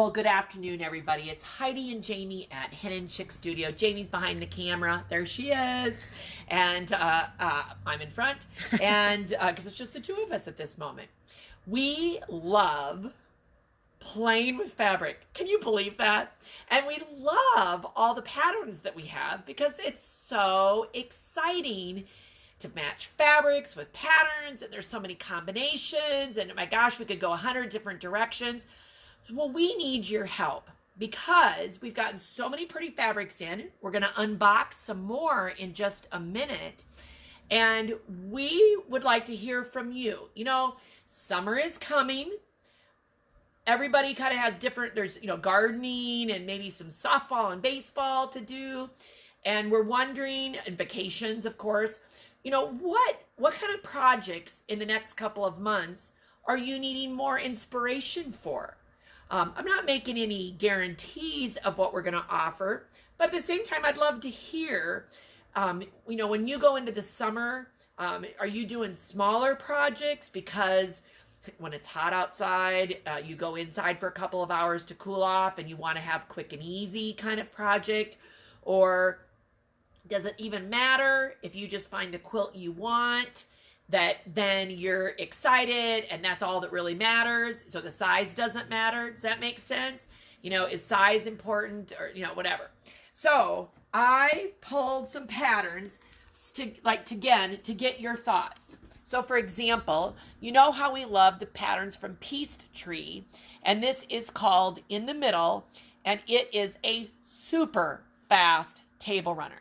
Well, good afternoon, everybody. It's Heidi and Jamie at Hen and Chick Studio. Jamie's behind the camera. There she is. And I'm in front. And because it's just the two of us at this moment. We love playing with fabric. Can you believe that? And we love all the patterns that we have because it's so exciting to match fabrics with patterns. And there's so many combinations. And my gosh, we could go 100 different directions. Well, we need your help because we've gotten so many pretty fabrics in. We're going to unbox some more in just a minute. And we would like to hear from you. You know, summer is coming. Everybody kind of has different, there's, gardening and maybe some softball and baseball to do. And we're wondering, and vacations, of course, what kind of projects in the next couple of months are you needing more inspiration for? I'm not making any guarantees of what we're going to offer, but at the same time, I'd love to hear, when you go into the summer, are you doing smaller projects because when it's hot outside, you go inside for a couple of hours to cool off and you want to have quick and easy kind of project? Or does it even matter if you just find the quilt you want? That then you're excited and that's all that really matters. So the size doesn't matter. Does that make sense? Is size important or, whatever. So I pulled some patterns to get your thoughts. So for example, you know how we love the patterns from Peachtree, and this is called In the Middle, and it is a super fast table runner.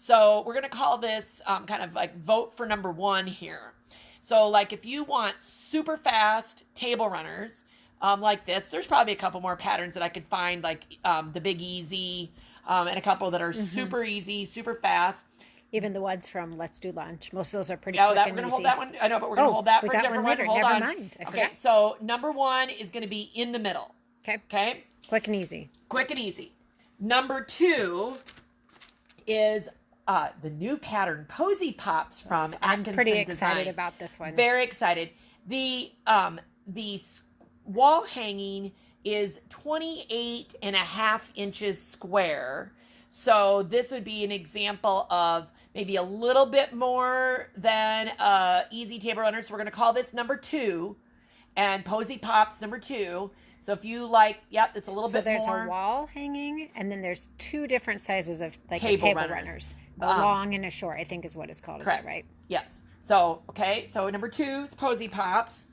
So we're going to call this kind of like vote for number one here. So like if you want super fast table runners like this, there's probably a couple more patterns that I could find, like the Big Easy and a couple that are super easy, super fast. Even the ones from Let's Do Lunch. Most of those are pretty quick and we're going to hold that one. I know, but we're going to hold that for a different one. Hold Never on. mind. Okay, so number one is going to be In the Middle. Okay. Quick and easy. Quick and easy. Number two is the new pattern Posy Pops from I'm Atkinson pretty excited Designs. about this one. Very excited. The wall hanging is 28 and a half inches square. So this would be an example of maybe a little bit more than easy table runner. So we're going to call this number two, and Posy Pops number two. So if you like, it's a little bit more. So there's a wall hanging, and then there's two different sizes of table runners. A long and a short, I think is what it's called. Correct. Is that right? Yes. So, so number two is Posy Pops.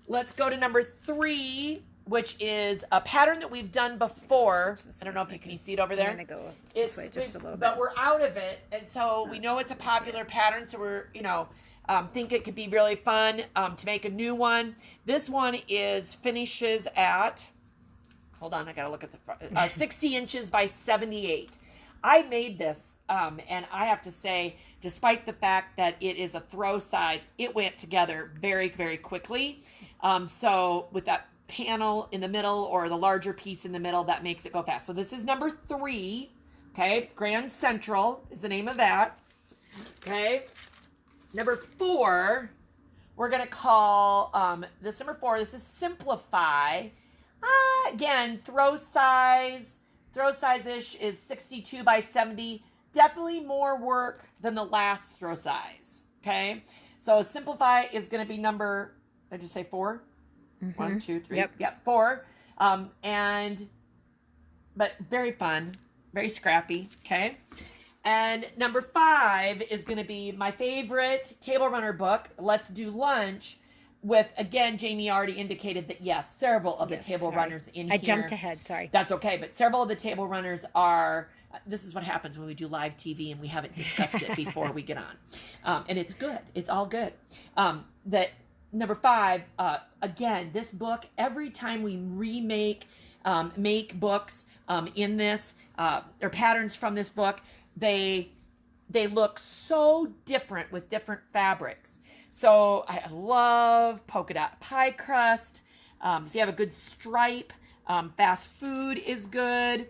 Let's go to number three, which is a pattern that we've done before. I don't know if you can see it over there. I'm going to go this way just a little bit. But we're out of it, and so we know it's a popular pattern, so we're, think it could be really fun to make a new one. This one finishes at, hold on, I got to look at the front, 60 inches by 78. I made this, and I have to say, despite the fact that it is a throw size, it went together very, very quickly. So with that panel in the middle or the larger piece in the middle, that makes it go fast. So this is number three. Okay, Grand Central is the name of that. Okay, number four, we're gonna call this number four. This is Simplify. Again, throw size-ish is 62 by 70. Definitely more work than the last throw size. Okay, so Simplify is gonna be number. Did I just say four? Mm-hmm. 1, 2, 3. Yep, four. But very fun, very scrappy. Okay. And number five is going to be my favorite table runner book, Let's Do Lunch, with, again, Jamie already indicated that, yes, several of the table runners in here. I jumped ahead, sorry. That's okay, but several of the table runners are, this is what happens when we do live TV and we haven't discussed it before we get on. And it's good. It's all good. That number five, again, this book, every time we make books in this, or patterns from this book, they look so different with different fabrics. So I love polka dot pie crust. If you have a good stripe, fast food is good.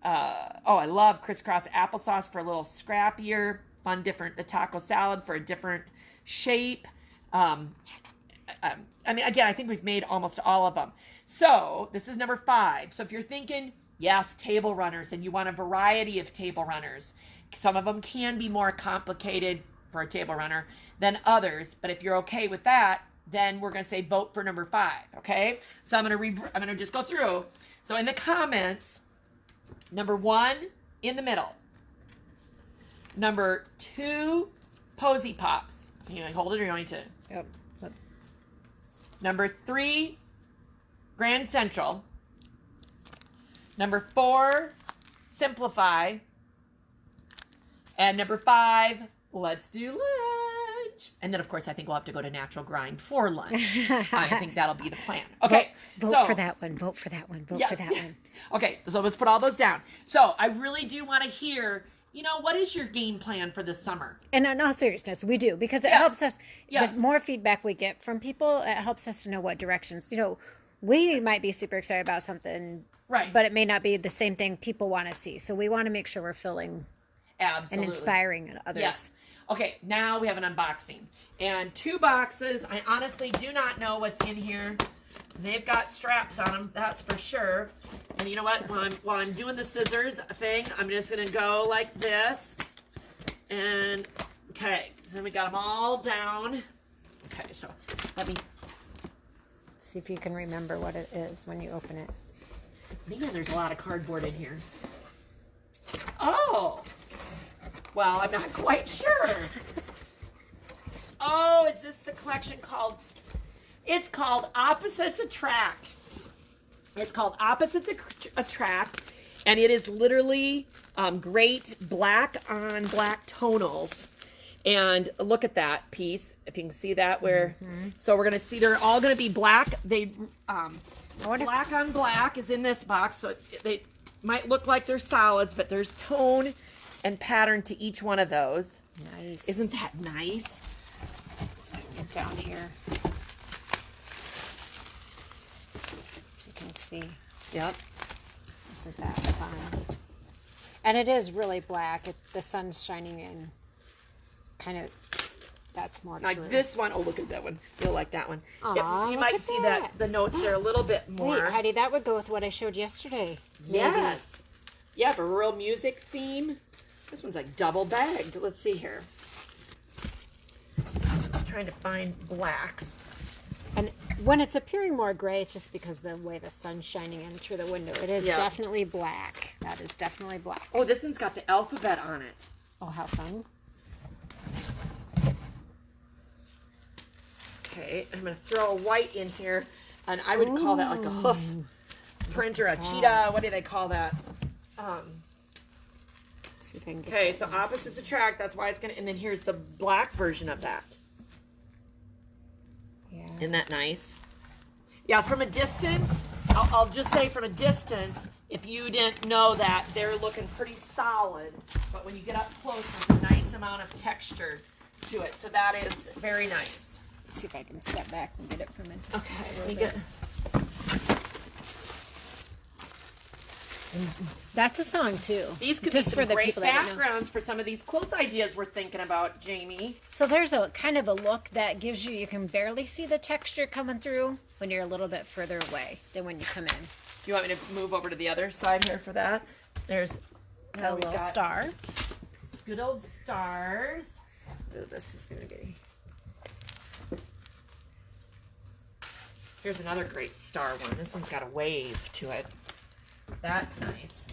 I love crisscross applesauce for a little scrappier, fun, different, the taco salad for a different shape. I mean, again, I think we've made almost all of them. So this is number 5. So if you're thinking, yes, table runners, and you want a variety of table runners, some of them can be more complicated for a table runner than others. But if you're okay with that, then we're going to say vote for number 5. Okay. So I'm going to just go through. So in the comments, number 1 in the middle, number 2, Posy Pops. You want to hold it or you want me to? Yep. Number 3, Grand Central. Number 4, Simplify. And number 5, Let's Do Lunch. And then, of course, I think we'll have to go to Natural Grind for lunch. I think that'll be the plan. Okay. Vote for that one. Vote for that one. Vote for that one. Okay, so let's put all those down. So I really do want to hear, what is your game plan for this summer? And in all seriousness, we do, because it helps us. The more feedback we get from people, it helps us to know what directions. We might be super excited about something, right? But it may not be the same thing people want to see. So we want to make sure we're filling Absolutely. and inspiring others. Yes. Okay, now we have an unboxing. And 2 boxes. I honestly do not know what's in here. They've got straps on them, that's for sure. And you know what? While I'm doing the scissors thing, I'm just going to go like this. And, okay, then we got them all down. Okay, so let me... See if you can remember what it is when you open it. Man, there's a lot of cardboard in here. Oh! Well, I'm not quite sure. Oh, is this the collection called... It's called Opposites Attract. It's called Opposites Attract, and it is literally great black on black tonals. And look at that piece, if you can see that. So we're gonna see they're all gonna be black. They black on black is in this box, so they might look like they're solids, but there's tone and pattern to each one of those. Nice. Isn't that nice? Get down here. So you can see. Yep. Isn't that fun? And it is really black. The sun's shining in. Kind of, that's more like true. this one. Oh, look at that one. You'll like that one. Aw, you might see that the notes are a little bit more. Wait, Heidi, that would go with what I showed yesterday. Maybe. Yes. Yeah, for real music theme. This one's like double bagged. Let's see here. I'm trying to find blacks. And when it's appearing more gray, it's just because the way the sun's shining in through the window. It is definitely black. That is definitely black. Oh, this one's got the alphabet on it. Oh, how fun. Okay, I'm going to throw a white in here, and I would call that like a hoof print or a cheetah. What do they call that? See if I can get okay, so opposites attract. That's why it's going to... And then here's the black version of that. Yeah. Isn't that nice? Yeah, from a distance, I'll just say from a distance, if you didn't know that, they're looking pretty solid. But when you get up close, there's a nice amount of texture to it. So that is very nice. Let's see if I can step back and get it from a distance. Okay, let me get... That's a song too. These could just be some for the great people that don't know. backgrounds for some of these quilt ideas we're thinking about, Jamie. So there's a kind of a look that gives you can barely see the texture coming through when you're a little bit further away than when you come in. Do you want me to move over to the other side here for that? There's a little star. Good old stars. Ooh, this is going to be... Here's another great star one. This one's got a wave to it. That's nice.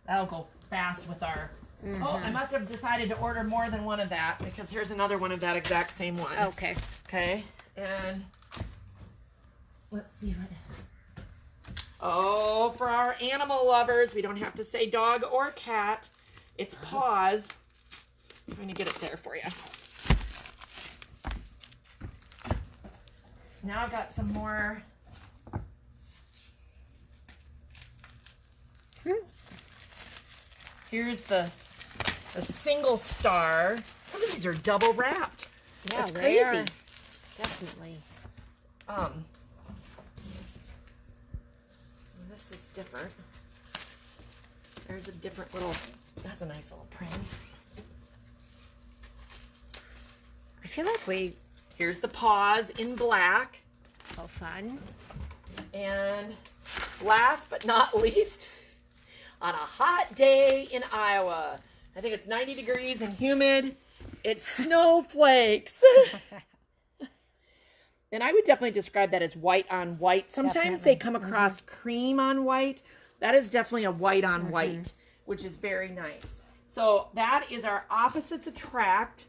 That'll go fast with our... Mm-hmm. Oh, I must have decided to order more than one of that because here's another one of that exact same one. Okay. Okay. And let's see what... Oh, for our animal lovers, we don't have to say dog or cat. It's paws. I'm going to get it there for you. Now I've got some more. Here's the single star. Some of these are double wrapped. Yeah, that's they crazy. are. Definitely. This is different. There's a different little. That's a nice little print. I feel like we... Here's the paws in black. Fun. And last but not least, on a hot day in Iowa, I think it's 90 degrees and humid, it's snowflakes. And I would definitely describe that as white on white. Sometimes they come across cream on white. That is definitely a white on white, which is very nice. So that is our opposites attract.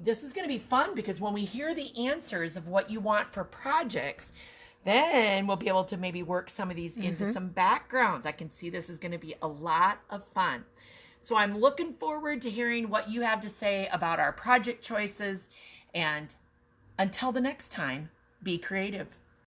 This is going to be fun because when we hear the answers of what you want for projects, then we'll be able to maybe work some of these into some backgrounds. I can see this is going to be a lot of fun. So I'm looking forward to hearing what you have to say about our project choices. And until the next time, be creative.